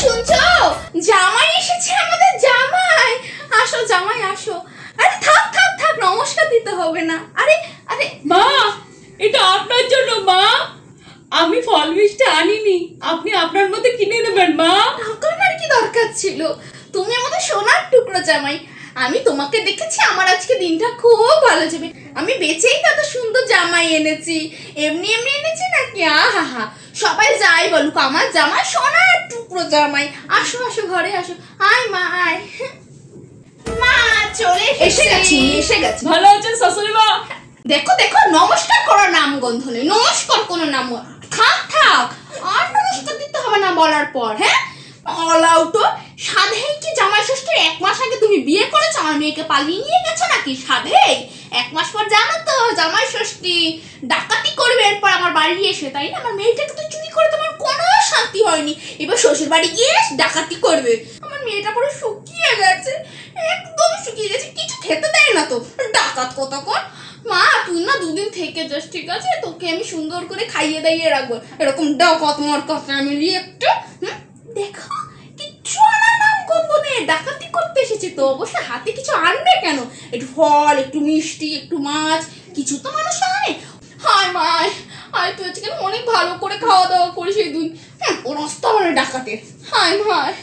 শুনছো? জামাই এসেছে, আমাদের জামাই। আসো জামাই আসো। আরে থাক থাক থাক, নমস্কার দিতে হবে না। আরে আরে মা, এটা আপনার জন্য মা। আমি ফল মিষ্টি আনিনি, আপনি আপনার মধ্যে কিনে নেবেন মা। ঢাকার কি দরকার ছিল? তুমি আমাদের সোনার টুকরো জামাই। আমি তোমাকে দেখেছি, আমার আজকে দিনটা খুব ভালো যাবে। আমি বেঁচেই তত সুন্দর জামাই এনেছি। এমনি এমনি এনেছি নাকি? আহা, সবাই যাই বলুক, আমার জামাই সোনার টুকরো জামাই। আসো আসো, ঘরে আসো। আয় মা আয়। মা চলে এসে গেছি, এসে গেছি। ভালো আছেন শাশুড়ি মা? দেখো দেখো, নমস্কার করার নাম গন্ধ নেই। নমস্কার কোনো নাম, থাক থাক, আর নমস্কার দিতে হবে না বলার পর। হ্যাঁ, অলআউটো। সাধেই কি জামাই ষষ্ঠীর 1 মাস আগে তুমি বিয়ে করেছো? আমার মেয়েকে পালিয়ে নিয়ে গেছো নাকি? সাধেই 1 মাস পর জানো তো জামাই ষষ্ঠী, ডাকাতি করবে এরপর আমার বাড়ি এসে, তাই না? আমার মেয়েটাকে তো চুরি করে তোমার কোনো শান্তি হয়নি, এবার শ্বশুর বাড়ি গিয়ে ডাকাতি করবে। আমার মেয়েটা পুরো শুকিয়ে গেছে, একদম শুকিয়ে গেছে, কিছু খেতে দেয় না তো, ডাকাত কতক্ষণ। মা তুই না 2 দিন থেকে যাস, ঠিক আছে? তোকে আমি সুন্দর করে খাইয়ে দাইয়ে রাখবো, এরকম ডাকাত মার্কাত ফ্যামিলি একটা। দেখো, কিচ্ছু আনার নাম গন্ধ নেই, ডাকাতি করতে এসেছি তো অবশ্যই হাতে কিছু আনবে কেন? একটু ফল, একটু মিষ্টি, একটু মাছ, কিছু তো মানুষ আনে। হায় মায়, আয় তুই আজকে অনেক ভালো করে খাওয়া দাওয়া করিস এই দিন। ও রাস্তা মানে ডাকাতের। হায় মায়।